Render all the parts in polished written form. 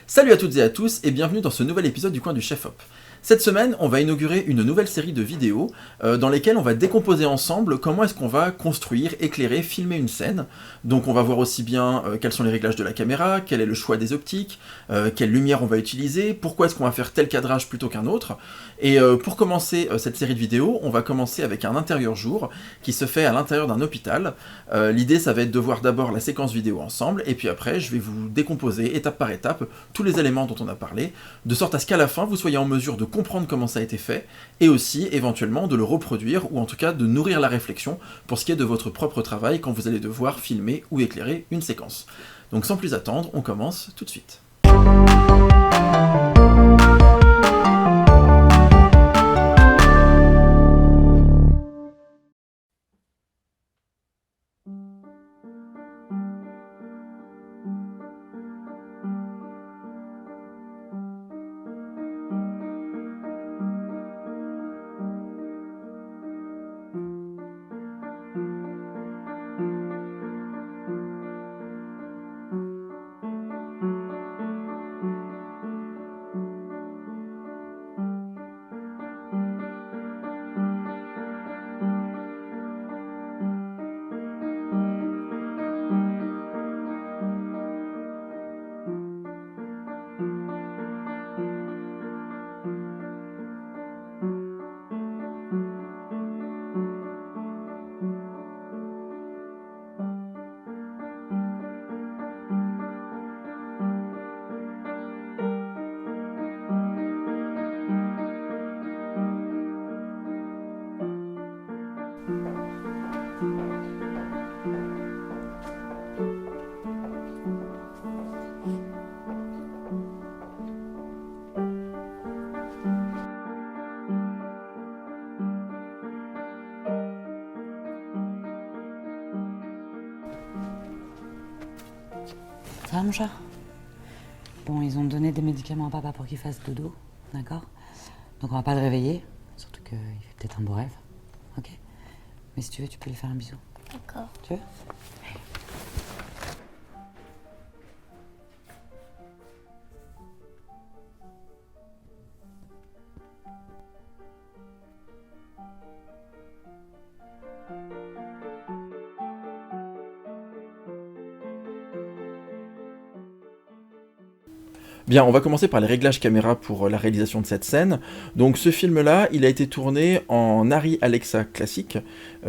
Salut à toutes et à tous et bienvenue dans ce nouvel épisode du Coin du Chef Hop. Cette semaine, on va inaugurer une nouvelle série de vidéos dans lesquelles on va décomposer ensemble comment est-ce qu'on va construire, éclairer, filmer une scène. Donc on va voir aussi bien quels sont les réglages de la caméra, quel est le choix des optiques, quelle lumière on va utiliser, pourquoi est-ce qu'on va faire tel cadrage plutôt qu'un autre. Et pour commencer cette série de vidéos, on va commencer avec un intérieur jour qui se fait à l'intérieur d'un hôpital. L'idée, ça va être de voir d'abord la séquence vidéo ensemble, et puis après, je vais vous décomposer étape par étape tous les éléments dont on a parlé, de sorte à ce qu'à la fin, vous soyez en mesure de comprendre comment ça a été fait, et aussi, éventuellement, de le reproduire, ou en tout cas de nourrir la réflexion pour ce qui est de votre propre travail quand vous allez devoir filmer ou éclairer une séquence. Donc sans plus attendre, on commence tout de suite. Ça va mon chat? Bon, ils ont donné des médicaments à papa pour qu'il fasse dodo, d'accord? Donc on va pas le réveiller, surtout qu'il fait peut-être un beau rêve, ok? Mais si tu veux, tu peux lui faire un bisou. D'accord. Tu veux? Bien, on va commencer par les réglages caméra pour la réalisation de cette scène. Donc ce film-là, il a été tourné en Arri Alexa classique,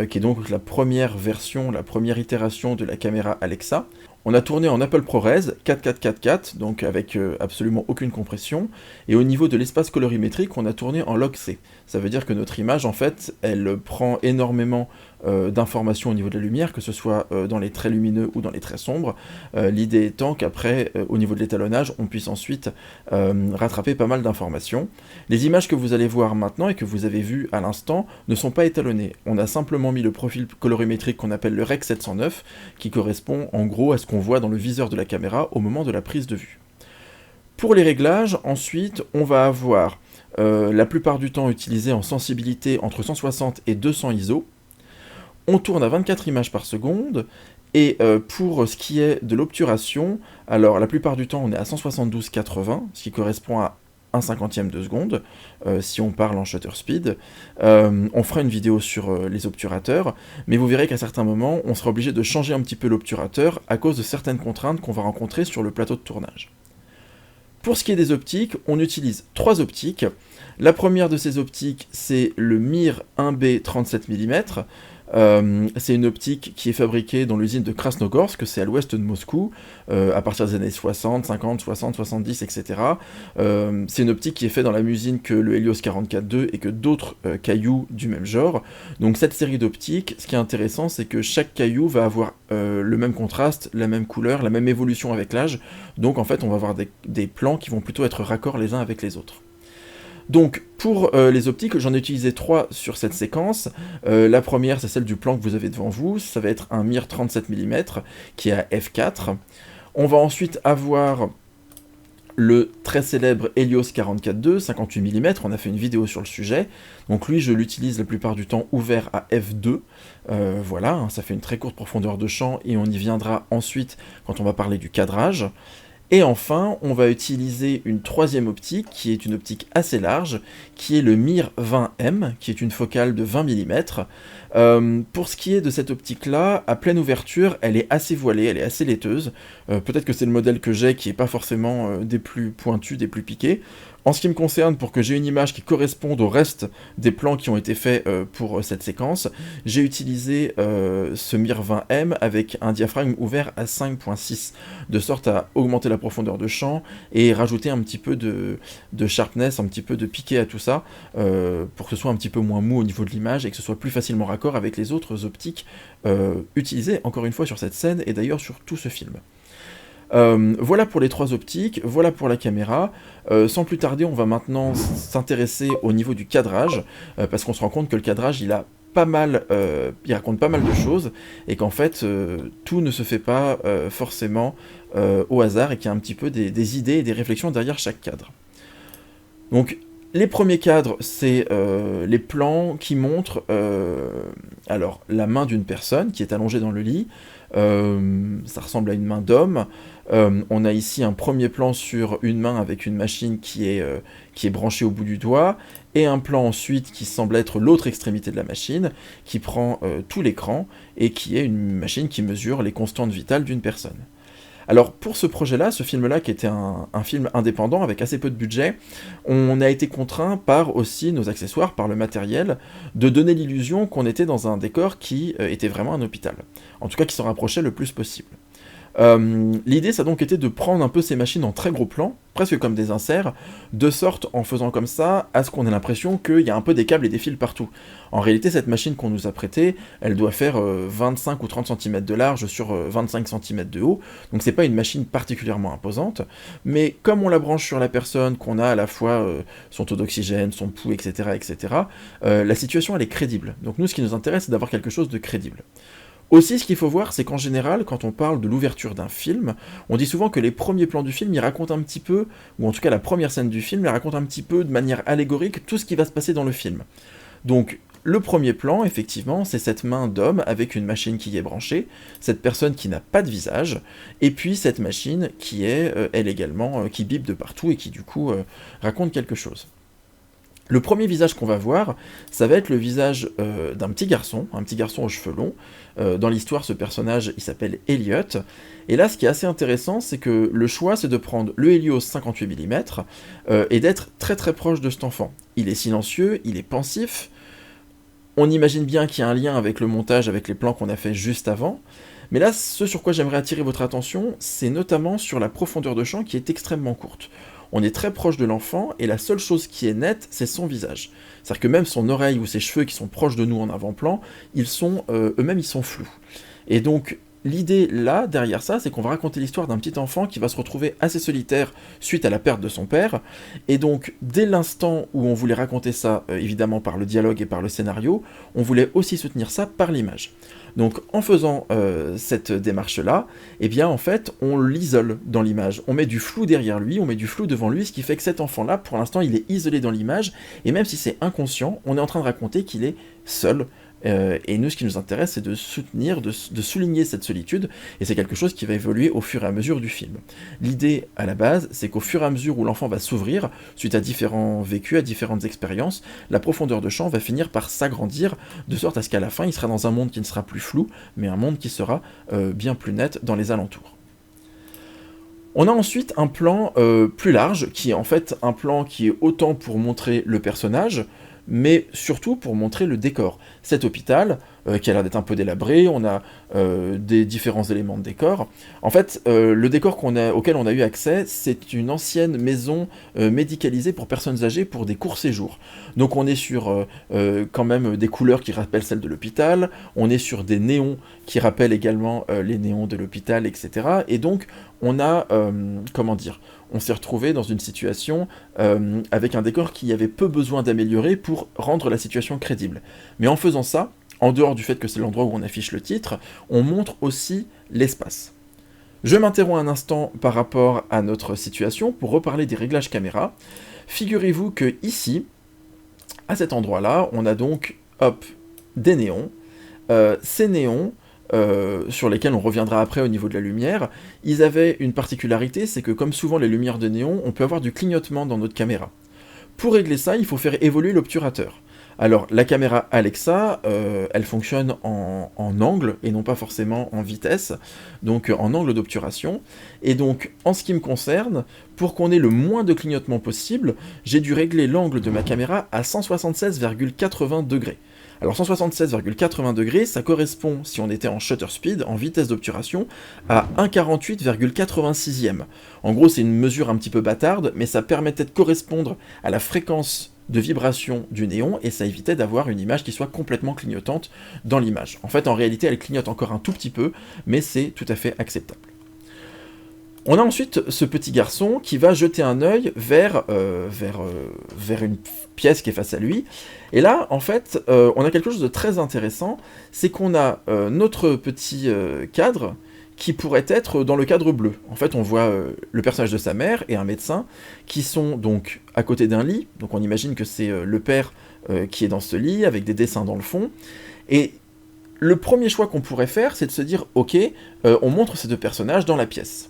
qui est donc la première version, la première itération de la caméra Alexa. On a tourné en Apple ProRes 4444, donc avec absolument aucune compression, et au niveau de l'espace colorimétrique, on a tourné en Log-C. Ça veut dire que notre image, en fait, elle prend énormément d'informations au niveau de la lumière, que ce soit dans les traits lumineux ou dans les traits sombres. L'idée étant qu'après, au niveau de l'étalonnage, on puisse ensuite rattraper pas mal d'informations. Les images que vous allez voir maintenant et que vous avez vues à l'instant ne sont pas étalonnées. On a simplement mis le profil colorimétrique qu'on appelle le Rec 709, qui correspond en gros à ce qu'on voit dans le viseur de la caméra au moment de la prise de vue. Pour les réglages, ensuite, on va avoir la plupart du temps utilisé en sensibilité entre 160 et 200 ISO. On tourne à 24 images par seconde, et pour ce qui est de l'obturation, alors la plupart du temps on est à 172-80, ce qui correspond à 1/50 de seconde, si on parle en shutter speed. On fera une vidéo sur les obturateurs, mais vous verrez qu'à certains moments, on sera obligé de changer un petit peu l'obturateur à cause de certaines contraintes qu'on va rencontrer sur le plateau de tournage. Pour ce qui est des optiques, on utilise 3 optiques. La première de ces optiques, c'est le MIR 1B 37 mm. C'est une optique qui est fabriquée dans l'usine de Krasnogorsk, c'est à l'ouest de Moscou, à partir des années 60, 50, 60, 70, etc. C'est une optique qui est faite dans la même usine que le Helios 44-2 et que d'autres cailloux du même genre. Donc cette série d'optiques, ce qui est intéressant, c'est que chaque caillou va avoir le même contraste, la même couleur, la même évolution avec l'âge. Donc en fait, on va avoir des plans qui vont plutôt être raccords les uns avec les autres. Donc pour les optiques, j'en ai utilisé 3 sur cette séquence. La première, c'est celle du plan que vous avez devant vous, ça va être un MIR 37 mm qui est à f4. On va ensuite avoir le très célèbre Helios 44-2, 58 mm, on a fait une vidéo sur le sujet, donc lui je l'utilise la plupart du temps ouvert à f2, voilà, ça fait une très courte profondeur de champ, et on y viendra ensuite quand on va parler du cadrage. Et enfin, on va utiliser une troisième optique, qui est une optique assez large, qui est le MIR 20M, qui est une focale de 20 mm. Pour ce qui est de cette optique-là, à pleine ouverture, elle est assez voilée, elle est assez laiteuse. Peut-être que c'est le modèle que j'ai qui n'est pas forcément des plus pointus, des plus piqués. En ce qui me concerne, pour que j'ai une image qui corresponde au reste des plans qui ont été faits pour cette séquence, j'ai utilisé ce MIR 20M avec un diaphragme ouvert à 5.6, de sorte à augmenter la profondeur de champ et rajouter un petit peu de sharpness, un petit peu de piqué à tout ça, pour que ce soit un petit peu moins mou au niveau de l'image et que ce soit plus facilement raccord avec les autres optiques utilisées, encore une fois, sur cette scène et d'ailleurs sur tout ce film. Voilà pour les trois optiques, voilà pour la caméra. Sans plus tarder, on va maintenant s'intéresser au niveau du cadrage, parce qu'on se rend compte que le cadrage, il raconte pas mal de choses, et qu'en fait, tout ne se fait pas forcément au hasard, et qu'il y a un petit peu des idées et des réflexions derrière chaque cadre. Donc, les premiers cadres, c'est les plans qui montrent alors la main d'une personne qui est allongée dans le lit. Ça ressemble à une main d'homme. On a ici un premier plan sur une main avec une machine qui est branchée au bout du doigt, et un plan ensuite qui semble être l'autre extrémité de la machine, qui prend tout l'écran, et qui est une machine qui mesure les constantes vitales d'une personne. Alors pour ce projet-là, ce film-là qui était un film indépendant avec assez peu de budget, on a été contraint par aussi nos accessoires, par le matériel, de donner l'illusion qu'on était dans un décor qui était vraiment un hôpital. En tout cas qui s'en rapprochait le plus possible. L'idée, ça a donc été de prendre un peu ces machines en très gros plan, presque comme des inserts, de sorte, en faisant comme ça, à ce qu'on ait l'impression qu'il y a un peu des câbles et des fils partout. En réalité, cette machine qu'on nous a prêtée, elle doit faire 25 ou 30 cm de large sur 25 cm de haut, donc c'est pas une machine particulièrement imposante, mais comme on la branche sur la personne, qu'on a à la fois son taux d'oxygène, son pouls, etc., la situation, elle est crédible. Donc nous, ce qui nous intéresse, c'est d'avoir quelque chose de crédible. Aussi, ce qu'il faut voir, c'est qu'en général, quand on parle de l'ouverture d'un film, on dit souvent que les premiers plans du film, ils racontent un petit peu, ou en tout cas la première scène du film, elle raconte un petit peu de manière allégorique tout ce qui va se passer dans le film. Donc, le premier plan, effectivement, c'est cette main d'homme avec une machine qui y est branchée, cette personne qui n'a pas de visage, et puis cette machine qui est, elle également, qui bip de partout et qui du coup raconte quelque chose. Le premier visage qu'on va voir, ça va être le visage d'un petit garçon aux cheveux longs. Dans l'histoire, ce personnage, il s'appelle Elliot. Et là, ce qui est assez intéressant, c'est que le choix, c'est de prendre le Helios 58 mm et d'être très très proche de cet enfant. Il est silencieux, il est pensif. On imagine bien qu'il y a un lien avec le montage, avec les plans qu'on a fait juste avant. Mais là, ce sur quoi j'aimerais attirer votre attention, c'est notamment sur la profondeur de champ qui est extrêmement courte. On est très proche de l'enfant, et la seule chose qui est nette, c'est son visage. C'est-à-dire que même son oreille ou ses cheveux qui sont proches de nous en avant-plan, eux-mêmes ils sont flous. Et donc, l'idée là, derrière ça, c'est qu'on va raconter l'histoire d'un petit enfant qui va se retrouver assez solitaire suite à la perte de son père, et donc, dès l'instant où on voulait raconter ça, évidemment par le dialogue et par le scénario, on voulait aussi soutenir ça par l'image. Donc en faisant cette démarche-là, eh bien en fait, on l'isole dans l'image. On met du flou derrière lui, on met du flou devant lui, ce qui fait que cet enfant-là, pour l'instant, il est isolé dans l'image, et même si c'est inconscient, on est en train de raconter qu'il est seul. Et nous, ce qui nous intéresse, c'est de soutenir, de souligner cette solitude, et c'est quelque chose qui va évoluer au fur et à mesure du film. L'idée, à la base, c'est qu'au fur et à mesure où l'enfant va s'ouvrir, suite à différents vécus, à différentes expériences, la profondeur de champ va finir par s'agrandir, de sorte à ce qu'à la fin, il sera dans un monde qui ne sera plus flou, mais un monde qui sera bien plus net dans les alentours. On a ensuite un plan plus large, qui est en fait un plan qui est autant pour montrer le personnage, mais surtout pour montrer le décor. Cet hôpital, qui a l'air d'être un peu délabré, on a des différents éléments de décor. En fait, le décor auquel on a eu accès, c'est une ancienne maison médicalisée pour personnes âgées pour des courts séjours. Donc on est sur quand même des couleurs qui rappellent celles de l'hôpital, on est sur des néons qui rappellent également les néons de l'hôpital, etc. Et donc on a, on s'est retrouvé dans une situation avec un décor qui avait peu besoin d'améliorer pour rendre la situation crédible. Mais en faisant ça, en dehors du fait que c'est l'endroit où on affiche le titre, on montre aussi l'espace. Je m'interromps un instant par rapport à notre situation pour reparler des réglages caméra. Figurez-vous que ici, à cet endroit-là, on a donc, des néons. Ces néons, sur lesquels on reviendra après au niveau de la lumière, ils avaient une particularité, c'est que comme souvent les lumières de néon, on peut avoir du clignotement dans notre caméra. Pour régler ça, il faut faire évoluer l'obturateur. Alors, la caméra Alexa, elle fonctionne en angle, et non pas forcément en vitesse, donc en angle d'obturation. Et donc, en ce qui me concerne, pour qu'on ait le moins de clignotement possible, j'ai dû régler l'angle de ma caméra à 176,80 degrés. Alors 176,80 degrés, ça correspond, si on était en shutter speed, en vitesse d'obturation, à 1,48,86e. En gros, c'est une mesure un petit peu bâtarde, mais ça permettait de correspondre à la fréquence de vibration du néon, et ça évitait d'avoir une image qui soit complètement clignotante dans l'image. En fait, en réalité, elle clignote encore un tout petit peu, mais c'est tout à fait acceptable. On a ensuite ce petit garçon qui va jeter un œil vers une pièce qui est face à lui. Et là, en fait, on a quelque chose de très intéressant, c'est qu'on a notre petit cadre qui pourrait être dans le cadre bleu. En fait, on voit le personnage de sa mère et un médecin qui sont donc à côté d'un lit. Donc on imagine que c'est le père qui est dans ce lit, avec des dessins dans le fond. Et le premier choix qu'on pourrait faire, c'est de se dire, ok, on montre ces deux personnages dans la pièce.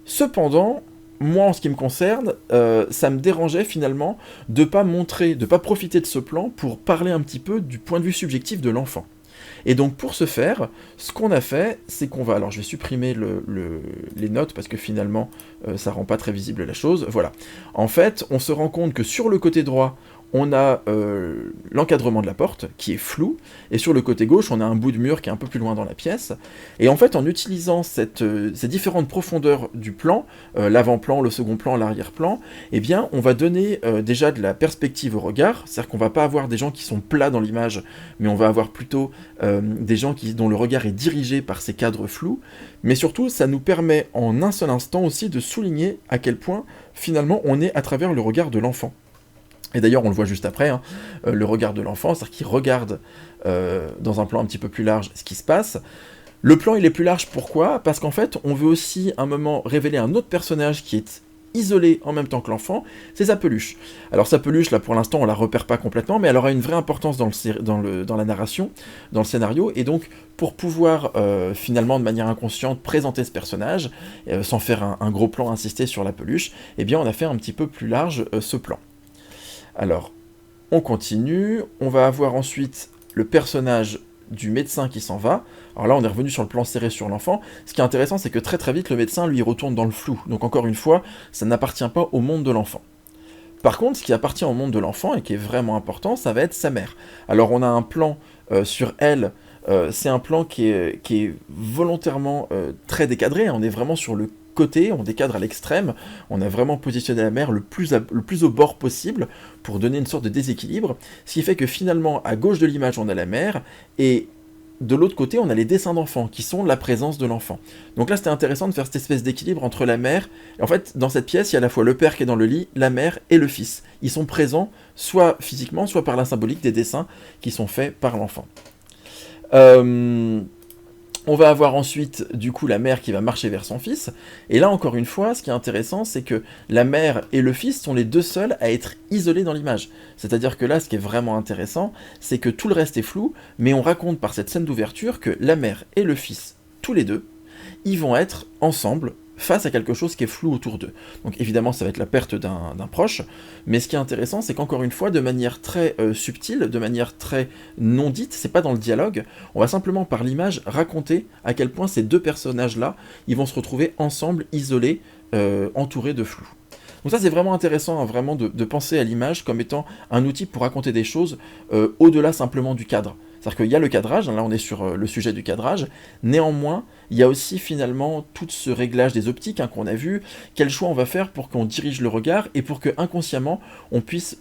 Cependant, moi en ce qui me concerne, ça me dérangeait finalement de pas profiter de ce plan pour parler un petit peu du point de vue subjectif de l'enfant. Et donc pour ce faire, ce qu'on a fait, c'est qu'on va... Alors je vais supprimer les notes parce que finalement ça rend pas très visible la chose. Voilà. En fait, on se rend compte que sur le côté droit, on a l'encadrement de la porte qui est flou, et sur le côté gauche, on a un bout de mur qui est un peu plus loin dans la pièce. Et en fait, en utilisant ces différentes profondeurs du plan, l'avant-plan, le second plan, l'arrière-plan, eh bien, on va donner déjà de la perspective au regard, c'est-à-dire qu'on va pas avoir des gens qui sont plats dans l'image, mais on va avoir plutôt des gens dont le regard est dirigé par ces cadres flous, mais surtout, ça nous permet en un seul instant aussi de souligner à quel point, finalement, on est à travers le regard de l'enfant. Et d'ailleurs, on le voit juste après, hein, le regard de l'enfant, c'est-à-dire qu'il regarde dans un plan un petit peu plus large ce qui se passe. Le plan, il est plus large, pourquoi ? Parce qu'en fait, on veut aussi, à un moment, révéler un autre personnage qui est isolé en même temps que l'enfant, c'est sa peluche. Alors sa peluche, là, pour l'instant, on la repère pas complètement, mais elle aura une vraie importance dans la narration, dans le scénario, et donc, pour pouvoir, finalement, de manière inconsciente, présenter ce personnage, sans faire un gros plan insisté sur la peluche, eh bien, on a fait un petit peu plus large ce plan. Alors, on continue, on va avoir ensuite le personnage du médecin qui s'en va. Alors là, on est revenu sur le plan serré sur l'enfant. Ce qui est intéressant, c'est que très très vite, le médecin, lui, retourne dans le flou. Donc encore une fois, ça n'appartient pas au monde de l'enfant. Par contre, ce qui appartient au monde de l'enfant, et qui est vraiment important, ça va être sa mère. Alors on a un plan sur elle, c'est un plan qui est volontairement très décadré, on est vraiment sur le côté, on décadre à l'extrême, on a vraiment positionné la mère le plus au bord possible pour donner une sorte de déséquilibre, ce qui fait que finalement, à gauche de l'image, on a la mère, et de l'autre côté, on a les dessins d'enfants, qui sont la présence de l'enfant. Donc là, c'était intéressant de faire cette espèce d'équilibre entre la mère, et en fait, dans cette pièce, il y a à la fois le père qui est dans le lit, la mère et le fils. Ils sont présents, soit physiquement, soit par la symbolique des dessins qui sont faits par l'enfant. On va avoir ensuite, du coup, la mère qui va marcher vers son fils, et là, encore une fois, ce qui est intéressant, c'est que la mère et le fils sont les deux seuls à être isolés dans l'image. C'est-à-dire que là, ce qui est vraiment intéressant, c'est que tout le reste est flou, mais on raconte par cette scène d'ouverture que la mère et le fils, tous les deux, ils vont être ensemble, face à quelque chose qui est flou autour d'eux. Donc évidemment, ça va être la perte d'un proche, mais ce qui est intéressant, c'est qu'encore une fois, de manière très subtile, de manière très non dite, c'est pas dans le dialogue, on va simplement par l'image raconter à quel point ces deux personnages-là, ils vont se retrouver ensemble, isolés, entourés de flou. Donc ça, c'est vraiment intéressant, hein, vraiment de penser à l'image comme étant un outil pour raconter des choses au-delà simplement du cadre. C'est-à-dire qu'il y a le cadrage, là on est sur le sujet du cadrage, néanmoins, il y a aussi finalement tout ce réglage des optiques hein, qu'on a vu, quel choix on va faire pour qu'on dirige le regard et pour que inconsciemment on puisse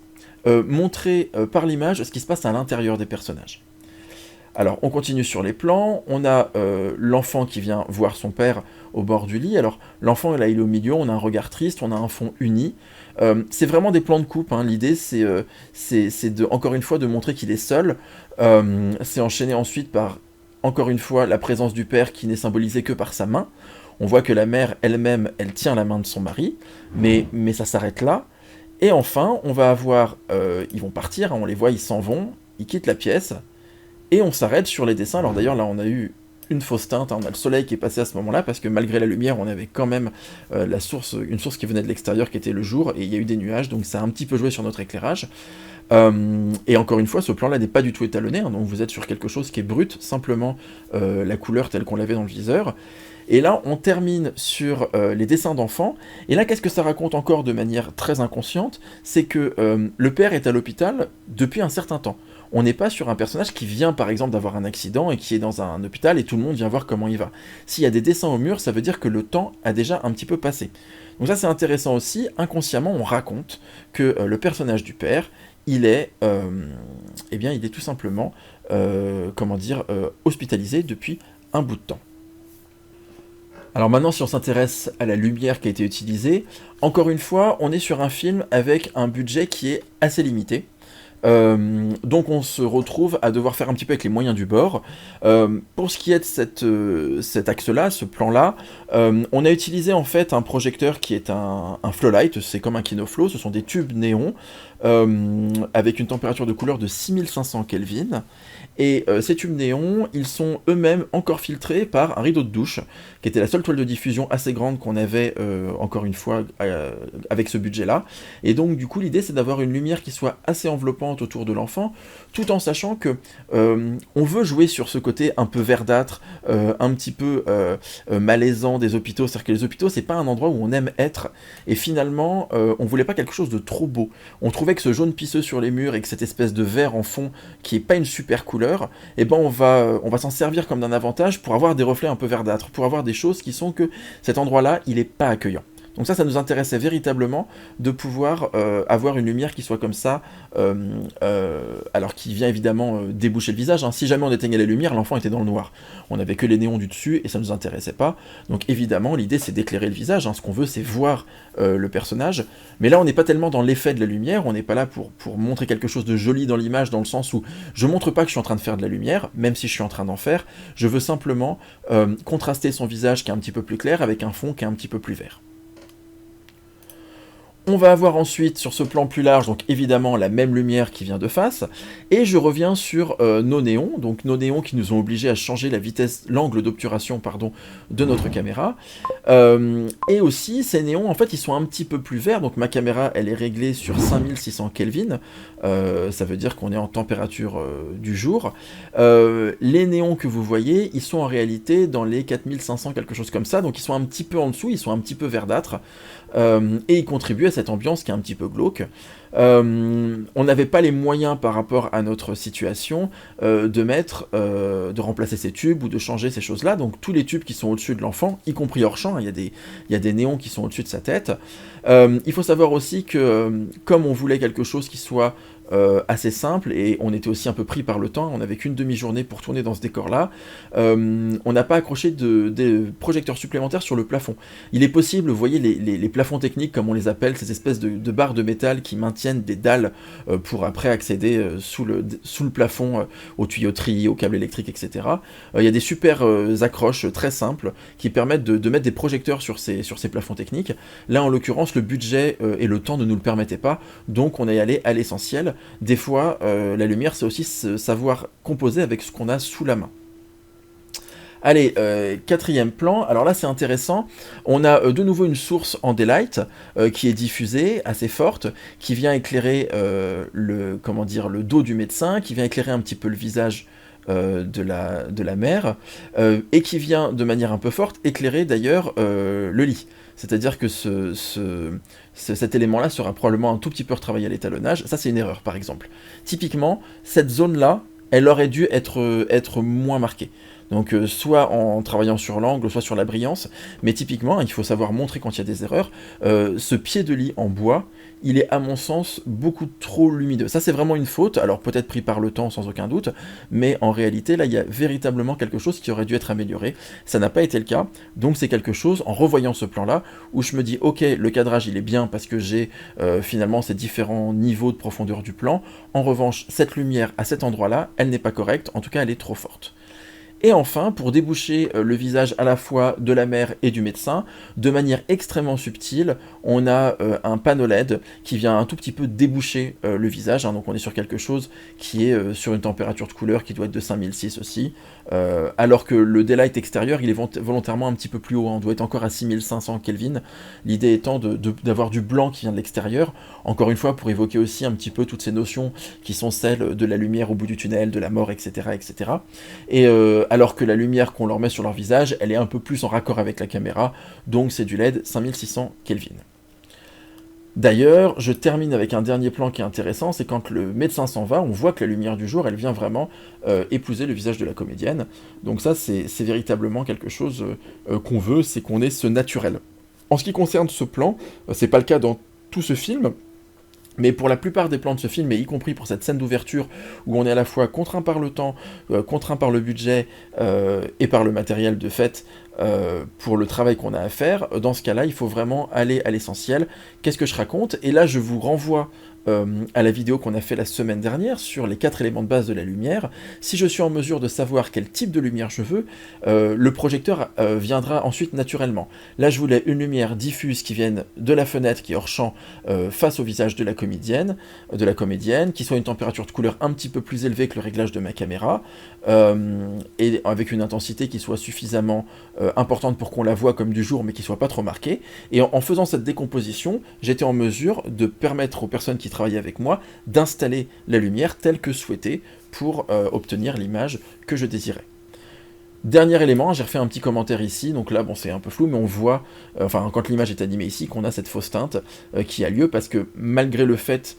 montrer par l'image ce qui se passe à l'intérieur des personnages. Alors, on continue sur les plans, on a l'enfant qui vient voir son père au bord du lit, alors l'enfant là il est au milieu, on a un regard triste, on a un fond uni, c'est vraiment des plans de coupe, hein. L'idée c'est encore une fois de montrer qu'il est seul, c'est enchaîné ensuite par, encore une fois, la présence du père qui n'est symbolisée que par sa main, on voit que la mère elle-même, elle tient la main de son mari, mais ça s'arrête là, et enfin on va avoir, ils vont partir, hein, on les voit, ils s'en vont, ils quittent la pièce, et on s'arrête sur les dessins. Alors d'ailleurs, là, on a eu une fausse teinte, hein. On a le soleil qui est passé à ce moment-là, parce que malgré la lumière, on avait quand même une source qui venait de l'extérieur, qui était le jour, et il y a eu des nuages, donc ça a un petit peu joué sur notre éclairage. Et encore une fois, ce plan-là n'est pas du tout étalonné, hein, donc vous êtes sur quelque chose qui est brut, simplement la couleur telle qu'on l'avait dans le viseur. Et là, on termine sur les dessins d'enfants, et là, qu'est-ce que ça raconte encore de manière très inconsciente? C'est que le père est à l'hôpital depuis un certain temps. On n'est pas sur un personnage qui vient par exemple d'avoir un accident et qui est dans un hôpital et tout le monde vient voir comment il va. S'il y a des dessins au mur, ça veut dire que le temps a déjà un petit peu passé. Donc ça c'est intéressant aussi, inconsciemment on raconte que le personnage du père, il est, eh bien, il est tout simplement hospitalisé depuis un bout de temps. Alors maintenant, si on s'intéresse à la lumière qui a été utilisée, encore une fois, on est sur un film avec un budget qui est assez limité. Donc on se retrouve à devoir faire un petit peu avec les moyens du bord. Pour ce qui est de cet axe-là, ce plan-là, on a utilisé en fait un projecteur qui est un flow light, c'est comme un Kinoflow, ce sont des tubes néons avec une température de couleur de 6500 Kelvin. Et ces tubes néons, ils sont eux-mêmes encore filtrés par un rideau de douche, qui était la seule toile de diffusion assez grande qu'on avait, encore une fois, avec ce budget-là. Et donc, du coup, l'idée, c'est d'avoir une lumière qui soit assez enveloppante autour de l'enfant, tout en sachant que on veut jouer sur ce côté un peu verdâtre, un petit peu malaisant des hôpitaux. C'est-à-dire que les hôpitaux, c'est pas un endroit où on aime être. Et finalement, on voulait pas quelque chose de trop beau. On trouvait que ce jaune pisseux sur les murs et que cette espèce de vert en fond, qui est pas une super couleur, et ben on va s'en servir comme d'un avantage pour avoir des reflets un peu verdâtres, pour avoir des choses qui sont que cet endroit-là, il est pas accueillant. Donc ça nous intéressait véritablement de pouvoir avoir une lumière qui soit comme ça, alors qui vient évidemment déboucher le visage, hein. Si jamais on éteignait les lumières, l'enfant était dans le noir. On n'avait que les néons du dessus et ça nous intéressait pas. Donc évidemment, l'idée c'est d'éclairer le visage, hein. Ce qu'on veut c'est voir le personnage. Mais là on n'est pas tellement dans l'effet de la lumière, on n'est pas là pour montrer quelque chose de joli dans l'image, dans le sens où je montre pas que je suis en train de faire de la lumière, même si je suis en train d'en faire, je veux simplement contraster son visage qui est un petit peu plus clair avec un fond qui est un petit peu plus vert. On va avoir ensuite, sur ce plan plus large, donc évidemment la même lumière qui vient de face, et je reviens sur nos néons, donc nos néons qui nous ont obligés à changer la vitesse, l'angle d'obturation, pardon, de notre caméra, et aussi ces néons, en fait, ils sont un petit peu plus verts, donc ma caméra, elle est réglée sur 5600 Kelvin, ça veut dire qu'on est en température du jour. Les néons que vous voyez, ils sont en réalité dans les 4500, quelque chose comme ça, donc ils sont un petit peu en dessous, ils sont un petit peu verdâtres, et ils contribuent à cette ambiance qui est un petit peu glauque. On n'avait pas les moyens par rapport à notre situation de remplacer ces tubes ou de changer ces choses-là, donc tous les tubes qui sont au-dessus de l'enfant, y compris hors champ, il y a des néons qui sont au-dessus de sa tête. Il faut savoir aussi que comme on voulait quelque chose qui soit assez simple, et on était aussi un peu pris par le temps, on n'avait qu'une demi-journée pour tourner dans ce décor-là, on n'a pas accroché des projecteurs supplémentaires sur le plafond. Il est possible, vous voyez les plafonds techniques, comme on les appelle, ces espèces de barres de métal qui maintiennent des dalles pour après accéder sous le plafond aux tuyauteries, aux câbles électriques, etc. Il y a des super accroches très simples qui permettent de mettre des projecteurs sur ces plafonds techniques. Là, en l'occurrence, le budget et le temps ne nous le permettaient pas, donc on est allé à l'essentiel. Des fois, la lumière, c'est aussi savoir composer avec ce qu'on a sous la main. Allez, quatrième plan, alors là c'est intéressant, on a de nouveau une source en daylight qui est diffusée, assez forte, qui vient éclairer le dos du médecin, qui vient éclairer un petit peu le visage de la mère, et qui vient de manière un peu forte éclairer d'ailleurs le lit. C'est-à-dire que cet élément-là sera probablement un tout petit peu retravaillé à l'étalonnage. Ça, c'est une erreur, par exemple. Typiquement, cette zone-là, elle aurait dû être moins marquée. Donc, soit en travaillant sur l'angle, soit sur la brillance. Mais typiquement, il faut savoir montrer quand il y a des erreurs. Ce pied de lit en bois, il est, à mon sens, beaucoup trop lumineux. Ça, c'est vraiment une faute. Alors, peut-être pris par le temps, sans aucun doute. Mais en réalité, là, il y a véritablement quelque chose qui aurait dû être amélioré. Ça n'a pas été le cas. Donc, c'est quelque chose, en revoyant ce plan-là, où je me dis, ok, le cadrage, il est bien parce que j'ai finalement ces différents niveaux de profondeur du plan. En revanche, cette lumière à cet endroit-là, elle n'est pas correcte. En tout cas, elle est trop forte. Et enfin, pour déboucher le visage à la fois de la mère et du médecin, de manière extrêmement subtile, on a un panneau LED qui vient un tout petit peu déboucher le visage, hein, donc on est sur quelque chose qui est sur une température de couleur qui doit être de 5006 aussi, alors que le daylight extérieur, il est volontairement un petit peu plus haut, hein, on doit être encore à 6500 Kelvin, l'idée étant d'avoir du blanc qui vient de l'extérieur, encore une fois pour évoquer aussi un petit peu toutes ces notions qui sont celles de la lumière au bout du tunnel, de la mort, etc. etc. Et alors que la lumière qu'on leur met sur leur visage, elle est un peu plus en raccord avec la caméra, donc c'est du LED 5600 Kelvin. D'ailleurs, je termine avec un dernier plan qui est intéressant, c'est quand le médecin s'en va, on voit que la lumière du jour, elle vient vraiment épouser le visage de la comédienne. Donc ça, c'est véritablement quelque chose qu'on veut, c'est qu'on ait ce naturel. En ce qui concerne ce plan, c'est pas le cas dans tout ce film, mais pour la plupart des plans de ce film, et y compris pour cette scène d'ouverture, où on est à la fois contraint par le temps, contraint par le budget, et par le matériel de fait, pour le travail qu'on a à faire, dans ce cas-là, il faut vraiment aller à l'essentiel. Qu'est-ce que je raconte? Et là, je vous renvoie à la vidéo qu'on a fait la semaine dernière sur les 4 éléments de base de la lumière. Si je suis en mesure de savoir quel type de lumière je veux, le projecteur viendra ensuite naturellement. Là, je voulais une lumière diffuse qui vienne de la fenêtre qui est hors champ face au visage de la comédienne, qui soit une température de couleur un petit peu plus élevée que le réglage de ma caméra, et avec une intensité qui soit suffisamment importante pour qu'on la voie comme du jour, mais qui soit pas trop marquée. Et en faisant cette décomposition, j'étais en mesure de permettre aux personnes qui travaillaient avec moi d'installer la lumière telle que souhaitée pour obtenir l'image que je désirais. Dernier élément, j'ai refait un petit commentaire ici, donc là bon c'est un peu flou, mais on voit, quand l'image est animée ici, qu'on a cette fausse teinte qui a lieu parce que malgré le fait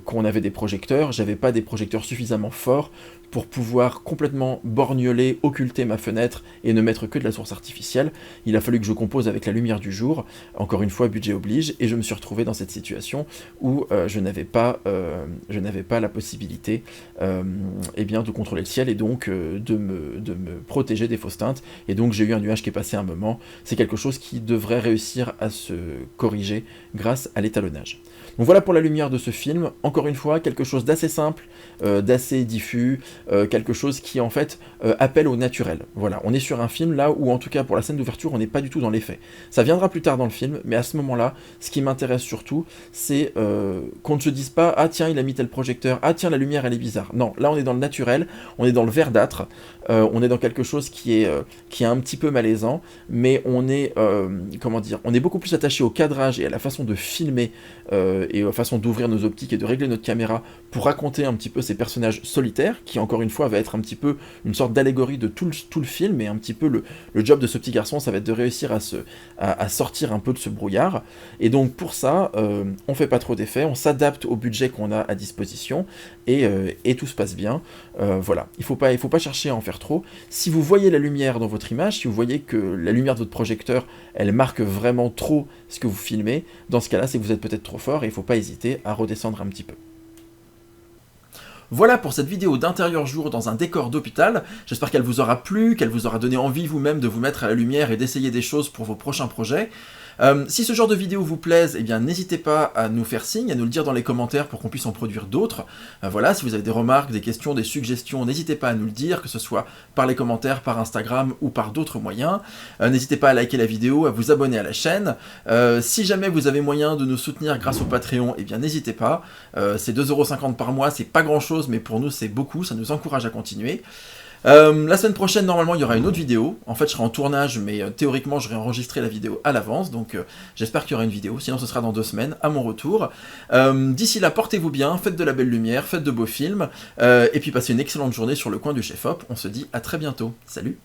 qu'on avait des projecteurs, j'avais pas des projecteurs suffisamment forts pour pouvoir complètement borgnoler, occulter ma fenêtre et ne mettre que de la source artificielle. Il a fallu que je compose avec la lumière du jour, encore une fois budget oblige, et je me suis retrouvé dans cette situation où je n'avais pas la possibilité de contrôler le ciel et donc de me protéger des fausses teintes, et donc j'ai eu un nuage qui est passé un moment. C'est quelque chose qui devrait réussir à se corriger grâce à l'étalonnage. Donc voilà pour la lumière de ce film, encore une fois, quelque chose d'assez simple, d'assez diffus, quelque chose qui en fait appelle au naturel. Voilà, on est sur un film là où en tout cas pour la scène d'ouverture on n'est pas du tout dans les faits. Ça viendra plus tard dans le film, mais à ce moment-là, ce qui m'intéresse surtout, c'est qu'on ne se dise pas « Ah tiens, il a mis tel projecteur, ah tiens, la lumière elle est bizarre ». Non, là on est dans le naturel, on est dans le verdâtre, on est dans quelque chose qui est un petit peu malaisant, mais on est, on est beaucoup plus attaché au cadrage et à la façon de filmer et à la façon d'ouvrir nos optiques et de régler notre caméra pour raconter un petit peu ces personnages solitaires, qui encore une fois va être un petit peu une sorte d'allégorie de tout le film, et un petit peu le job de ce petit garçon, ça va être de réussir à sortir un peu de ce brouillard, et donc pour ça, on fait pas trop d'effets, on s'adapte au budget qu'on a à disposition, et tout se passe bien. Voilà, il faut pas chercher à en faire trop. Si vous voyez la lumière dans votre image, si vous voyez que la lumière de votre projecteur, elle marque vraiment trop ce que vous filmez, dans ce cas-là, c'est que vous êtes peut-être trop fort, et il faut pas hésiter à redescendre un petit peu. Voilà pour cette vidéo d'intérieur jour dans un décor d'hôpital, j'espère qu'elle vous aura plu, qu'elle vous aura donné envie vous-même de vous mettre à la lumière et d'essayer des choses pour vos prochains projets. Si ce genre de vidéo vous plaise, eh bien n'hésitez pas à nous faire signe, à nous le dire dans les commentaires pour qu'on puisse en produire d'autres. Voilà, si vous avez des remarques, des questions, des suggestions, n'hésitez pas à nous le dire, que ce soit par les commentaires, par Instagram ou par d'autres moyens. N'hésitez pas à liker la vidéo, à vous abonner à la chaîne. Si jamais vous avez moyen de nous soutenir grâce au Patreon, eh bien n'hésitez pas. C'est 2,50 € par mois, c'est pas grand chose, mais pour nous c'est beaucoup, ça nous encourage à continuer. La semaine prochaine, normalement, il y aura une autre vidéo. En fait, je serai en tournage, mais théoriquement, j'aurai enregistré la vidéo à l'avance, donc j'espère qu'il y aura une vidéo. Sinon, ce sera dans 2 semaines, à mon retour. D'ici là, portez-vous bien, faites de la belle lumière, faites de beaux films, et puis passez une excellente journée sur le coin du chef-op. On se dit à très bientôt. Salut!